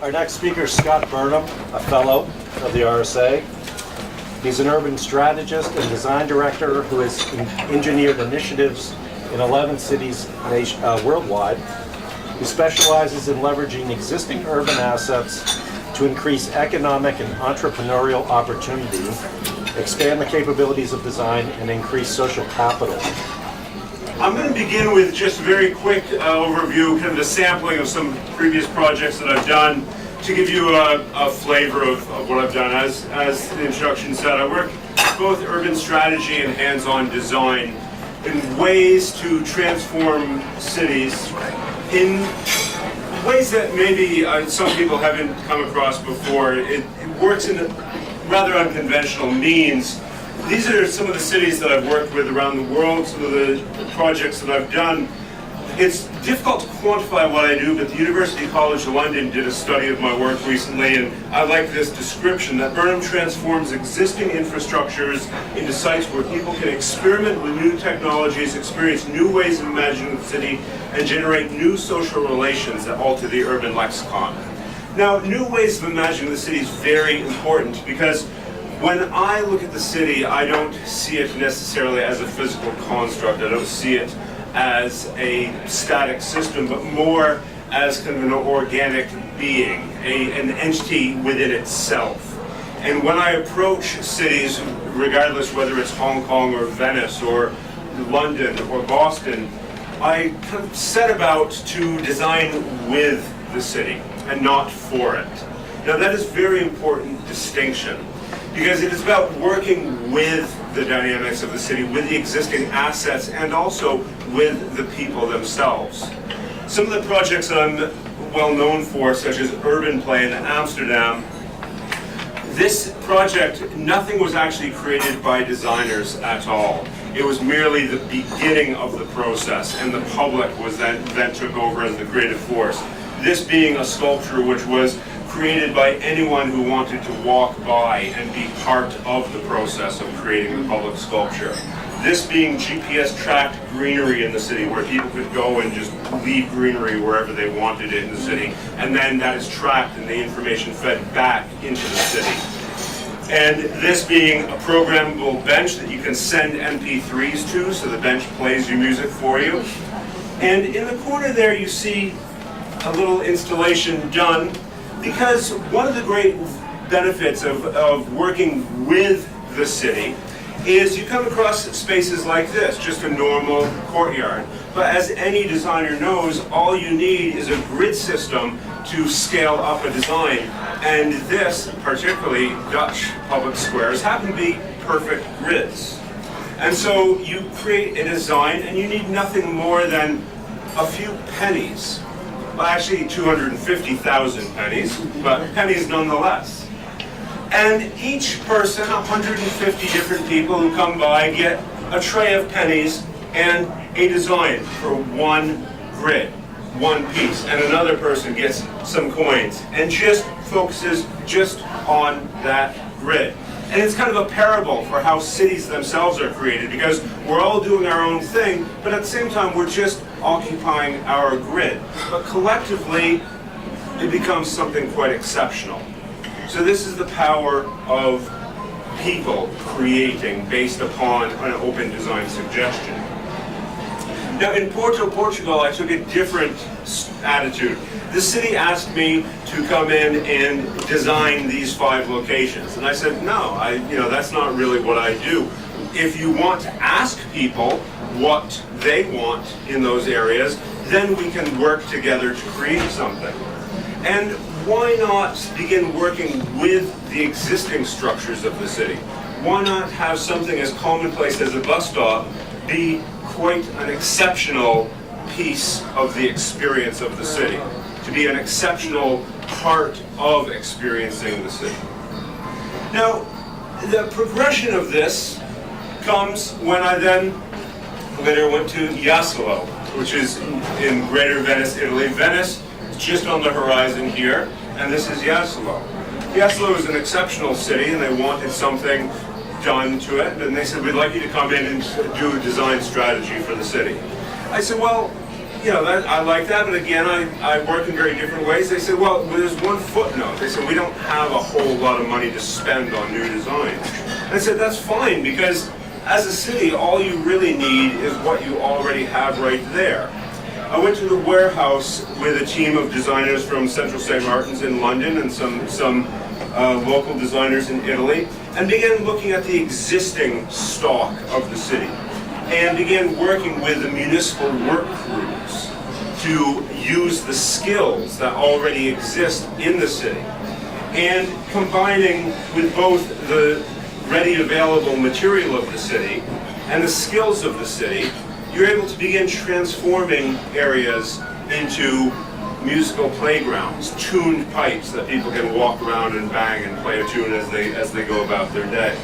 Our next speaker is Scott Burnham, a fellow of the RSA. He's an urban strategist and design director who has engineered initiatives in 11 cities worldwide. He specializes in leveraging existing urban assets to increase economic and entrepreneurial opportunity, expand the capabilities of design, and increase social capital. I'm going to begin with just a very quick overview, kind of a sampling of some previous projects that I've done to give you a flavor of what I've done. As the introduction said, I work both urban strategy and hands-on design in ways to transform cities in ways that maybe some people haven't come across before. It works in rather unconventional means. These are some of the cities that I've worked with around the world, some of the projects that I've done. It's difficult to quantify what I do, but the University College London did a study of my work recently, and I like this description, that Burnham transforms existing infrastructures into sites where people can experiment with new technologies, experience new ways of imagining the city, and generate new social relations that alter the urban lexicon. Now, new ways of imagining the city is very important because when I look at the city, I don't see it necessarily as a physical construct. I don't see it as a static system, but more as kind of an organic being, an entity within itself. And when I approach cities, regardless whether it's Hong Kong or Venice or London or Boston, I kind of set about to design with the city and not for it. Now that is a very important distinction, because it is about working with the dynamics of the city, with the existing assets, and also with the people themselves. Some of the projects that I'm well known for, such as Urban Play in Amsterdam, this project, nothing was actually created by designers at all. It was merely the beginning of the process, and the public was then took over as the creative force. This being a sculpture which was created by anyone who wanted to walk by and be part of the process of creating the public sculpture. This being GPS-tracked greenery in the city, where people could go and just leave greenery wherever they wanted it in the city, and then that is tracked and the information fed back into the city. And this being a programmable bench that you can send MP3s to, so the bench plays your music for you. And in the corner there you see a little installation done, because one of the great benefits of working with the city is you come across spaces like this, just a normal courtyard. But as any designer knows, all you need is a grid system to scale up a design. And this, particularly Dutch public squares, happen to be perfect grids. And so you create a design and you need nothing more than a few pennies. Well, actually 250,000 pennies, but pennies nonetheless. And each person, 150 different people who come by, get a tray of pennies and a design for one grid, one piece. And another person gets some coins and just focuses just on that grid. And it's kind of a parable for how cities themselves are created, because we're all doing our own thing, but at the same time we're just occupying our grid. But collectively, it becomes something quite exceptional. So this is the power of people creating based upon an open design suggestion. Now in Porto, Portugal, I took a different attitude. The city asked me to come in and design these 5 locations. And I said, no, that's not really what I do. If you want to ask people what they want in those areas, then we can work together to create something. And why not begin working with the existing structures of the city? Why not have something as commonplace as a bus stop be quite an exceptional piece of the experience of the city, to be an exceptional part of experiencing the city? Now, the progression of this comes when I then later went to Jesolo, which is in Greater Venice, Italy. Venice is just on the horizon here, and this is Jesolo. Jesolo is an exceptional city, and they wanted something done to it, and they said, we'd like you to come in and do a design strategy for the city. I said, well, I like that, but again, I work in very different ways. They said, well, there's one footnote. They said, we don't have a whole lot of money to spend on new designs. And I said, that's fine, because as a city, all you really need is what you already have right there. I went to the warehouse with a team of designers from Central St. Martin's in London and some local designers in Italy, and began looking at the existing stock of the city, and began working with the municipal work crews to use the skills that already exist in the city, and combining with both the ready available material of the city and the skills of the city, you're able to begin transforming areas into musical playgrounds, tuned pipes that people can walk around and bang and play a tune as they go about their day.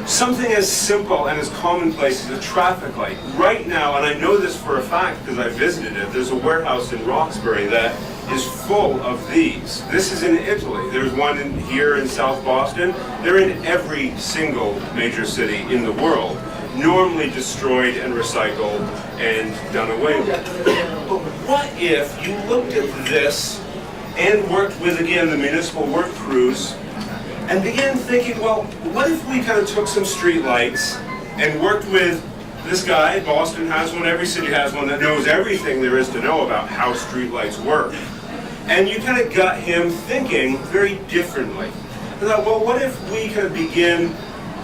Something as simple and as commonplace as a traffic light. Right now, and I know this for a fact because I visited it, there's a warehouse in Roxbury that is full of these. This is in Italy. There's one here in South Boston. They're in every single major city in the world, normally destroyed and recycled and done away with. But what if you looked at this and worked with, again, the municipal work crews and began thinking, well, what if we kind of took some street lights and worked with this guy, Boston has one, every city has one, that knows everything there is to know about how street lights work. And you kind of got him thinking very differently. I thought, well, what if we kind of begin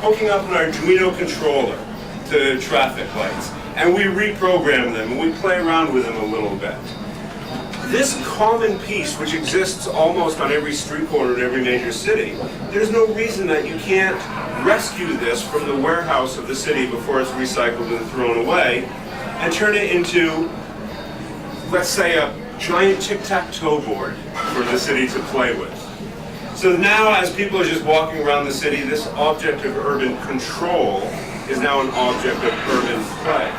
hooking up an Arduino controller to traffic lights, and we reprogram them, and we play around with them a little bit. This common piece, which exists almost on every street corner in every major city, there's no reason that you can't rescue this from the warehouse of the city before it's recycled and thrown away, and turn it into, let's say, a giant tic-tac-toe board for the city to play with. So now, as people are just walking around the city, this object of urban control is now an object of urban play.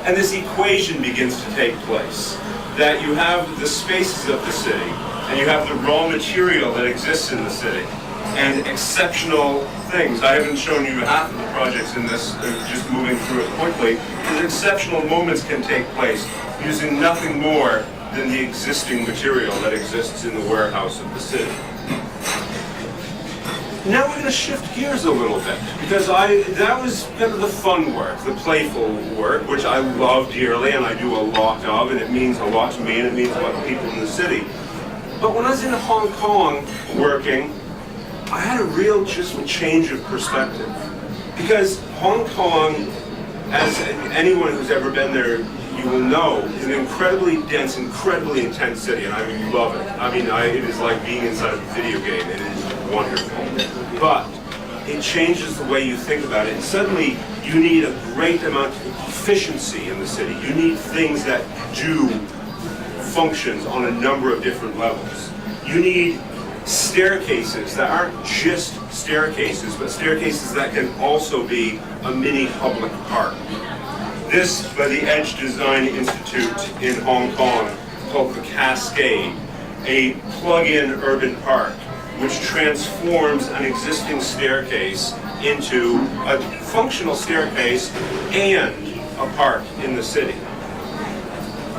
And this equation begins to take place, that you have the spaces of the city, and you have the raw material that exists in the city, and exceptional things. I haven't shown you half of the projects in this, just moving through it quickly. These exceptional moments can take place using nothing more than the existing material that exists in the warehouse of the city. Now we're going to shift gears a little bit, because that was kind of the fun work, the playful work, which I love dearly and I do a lot of, and it means a lot to me and it means a lot to people in the city. But when I was in Hong Kong working, I had a real just change of perspective. Because Hong Kong, as anyone who's ever been there, you will know, is an incredibly dense, incredibly intense city, and I love it. I mean, it is like being inside a video game. It is wonderful. But it changes the way you think about it. And suddenly, you need a great amount of efficiency in the city. You need things that do functions on a number of different levels. You need staircases that aren't just staircases, but staircases that can also be a mini public park. This, by the Edge Design Institute in Hong Kong, called the Cascade, a plug-in urban park which transforms an existing staircase into a functional staircase and a park in the city.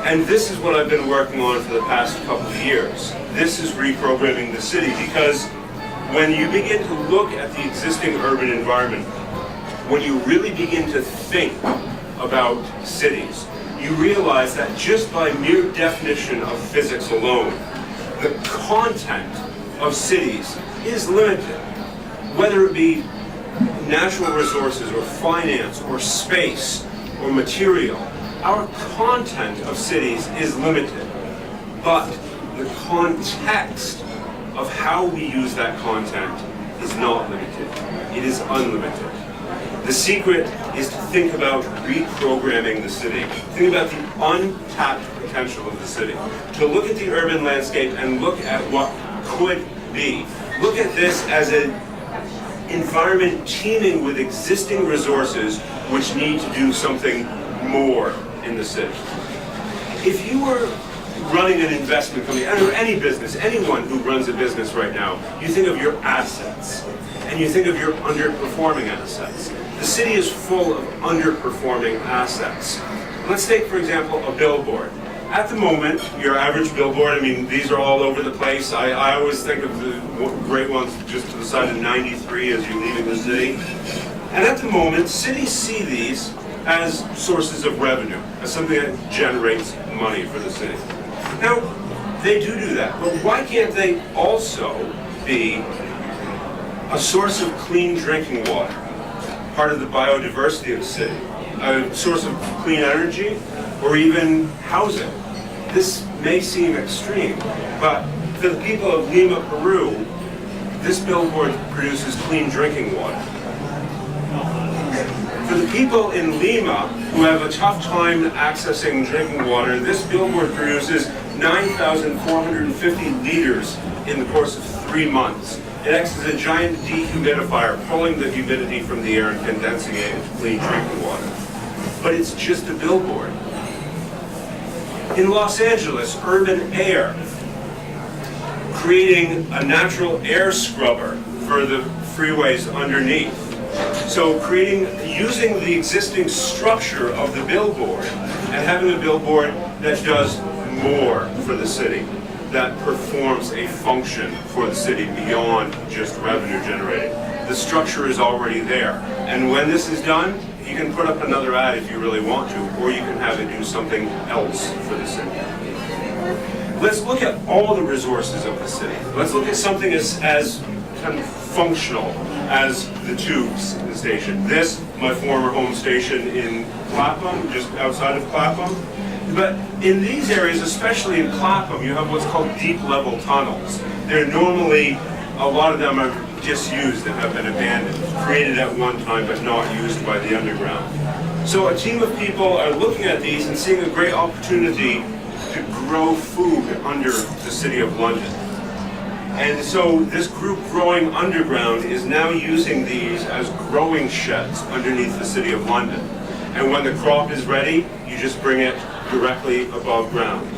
And this is what I've been working on for the past couple of years. This is reprogramming the city, because when you begin to look at the existing urban environment, when you really begin to think about cities, you realize that just by mere definition of physics alone, the content of cities is limited. Whether it be natural resources or finance or space or material, our content of cities is limited. But the context of how we use that content is not limited. It is unlimited. The secret is to think about reprogramming the city. Think about the untapped potential of the city. To look at the urban landscape and look at what could be. Look at this as an environment teeming with existing resources which need to do something more in the city. If you were running an investment company, or any business, anyone who runs a business right now, you think of your assets, and you think of your underperforming assets. The city is full of underperforming assets. Let's take, for example, a billboard. At the moment, your average billboard, I mean, these are all over the place. I always think of the great ones just to the side of 93 as you're leaving the city. And at the moment, cities see these as sources of revenue, as something that generates money for the city. Now, they do that, but why can't they also be a source of clean drinking water, part of the biodiversity of the city, a source of clean energy, or even housing? This may seem extreme, but for the people of Lima, Peru, this billboard produces clean drinking water. For the people in Lima who have a tough time accessing drinking water, this billboard produces 9,450 liters in the course of 3 months. It acts as a giant dehumidifier, pulling the humidity from the air and condensing it into clean drinking water. But it's just a billboard. In Los Angeles, Urban Air, creating a natural air scrubber for the freeways underneath. So using the existing structure of the billboard and having a billboard that does more for the city, that performs a function for the city beyond just revenue generating. The structure is already there. And when this is done, you can put up another ad if you really want to, or you can have it do something else for the city. Let's look at all the resources of the city. Let's look at something as kind of functional as the tubes in the station. This, my former home station in Clapham, just outside of Clapham. But in these areas, especially in Clapham, you have what's called deep level tunnels. They're normally, a lot of them are disused and have been abandoned, created at one time but not used by the underground. So a team of people are looking at these and seeing a great opportunity to grow food under the City of London. And so this group growing underground is now using these as growing sheds underneath the City of London. And when the crop is ready, you just bring it directly above ground.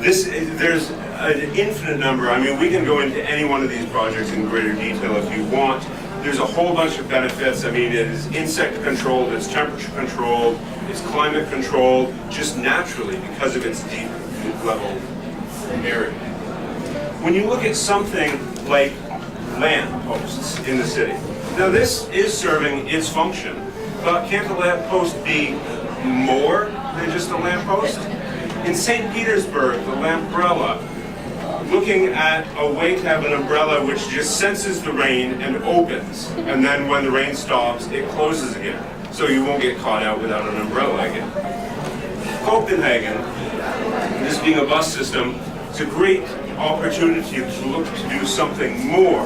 There's an infinite number. I mean, we can go into any one of these projects in greater detail if you want. There's a whole bunch of benefits. I mean, it is insect controlled, it's temperature controlled, it's climate controlled, just naturally because of its deep level area. When you look at something like lamp posts in the city, now this is serving its function, but can't the lamp post be more than just a lamp post? In St. Petersburg, the lamprella, looking at a way to have an umbrella which just senses the rain and opens, and then when the rain stops, it closes again, so you won't get caught out without an umbrella again. Copenhagen, this being a bus system, it's a great opportunity to look to do something more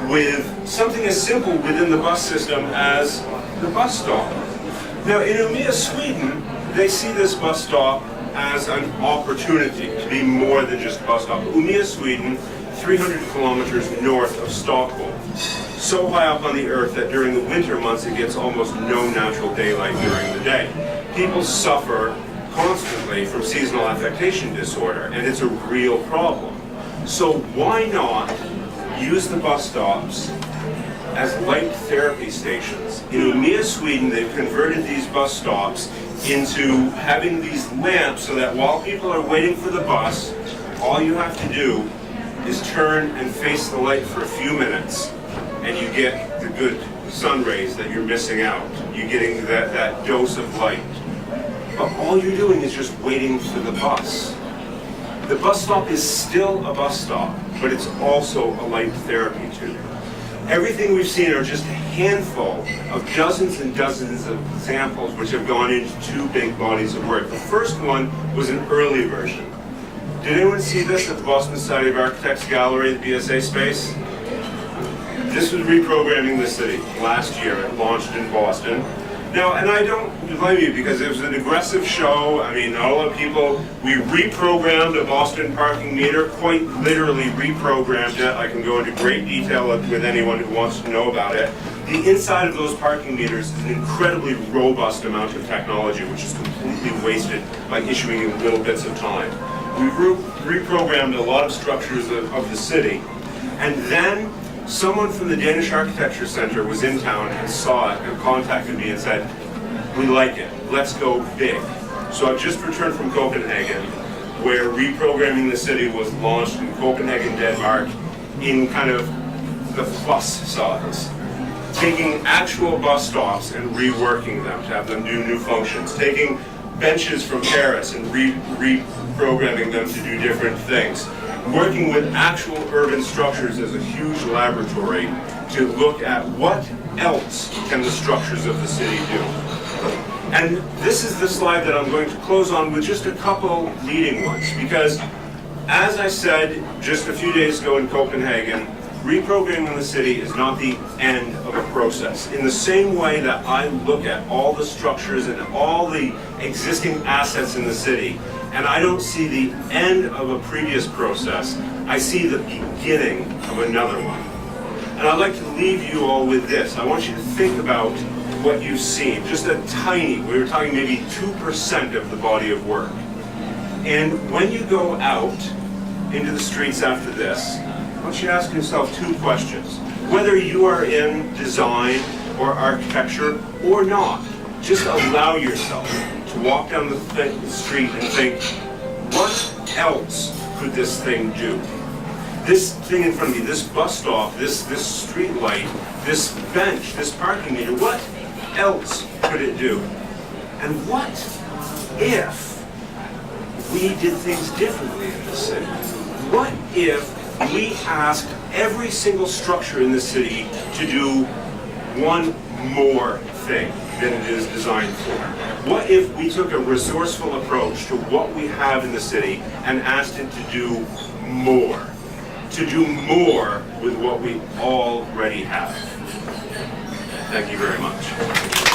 with something as simple within the bus system as the bus stop. Now in Umeå, Sweden, they see this bus stop as an opportunity to be more than just a bus stop. Umeå, Sweden, 300 kilometers north of Stockholm. So high up on the earth that during the winter months it gets almost no natural daylight during the day. People suffer constantly from seasonal affectation disorder, and it's a real problem. So why not use the bus stops as light therapy stations? In Umeå, Sweden, they've converted these bus stops into having these lamps so that while people are waiting for the bus, all you have to do is turn and face the light for a few minutes, and you get the good sun rays that you're missing out. You're getting that dose of light. But all you're doing is just waiting for the bus. The bus stop is still a bus stop, but it's also a light therapy tube. Everything we've seen are just a handful of dozens and dozens of examples which have gone into two big bodies of work. The first one was an early version. Did anyone see this at the Boston Society of Architects Gallery, the BSA space? This was reprogramming the city last year. It launched in Boston. Now, and I don't blame you because it was an aggressive show. I mean, all the people, we reprogrammed a Boston parking meter, quite literally reprogrammed it. I can go into great detail with anyone who wants to know about it. The inside of those parking meters is an incredibly robust amount of technology, which is completely wasted by issuing in little bits of time. We reprogrammed a lot of structures of the city, and then someone from the Danish Architecture Center was in town and saw it and contacted me and said, "We like it, let's go big." So I've just returned from Copenhagen, where reprogramming the city was launched in Copenhagen, Denmark, in kind of the bus size. Taking actual bus stops and reworking them to have them do new functions. Taking benches from Paris and reprogramming them to do different things. Working with actual urban structures as a huge laboratory to look at what else can the structures of the city do. And this is the slide that I'm going to close on with just a couple leading ones, because as I said just a few days ago in Copenhagen, reprogramming the city is not the end of a process. In the same way that I look at all the structures and all the existing assets in the city, and I don't see the end of a previous process, I see the beginning of another one. And I'd like to leave you all with this. I want you to think about what you've seen, just a tiny, we were talking maybe 2% of the body of work. And when you go out into the streets after this, I want you to ask yourself two questions. Whether you are in design or architecture or not, just allow yourself to walk down the street and think, what else could this thing do? This thing in front of me, this bus stop, this street light, this bench, this parking meter, what else could it do? And what if we did things differently in this city? What if we asked every single structure in the city to do one more thing than it is designed for? What if we took a resourceful approach to what we have in the city and asked it to do more? To do more with what we already have. Thank you very much.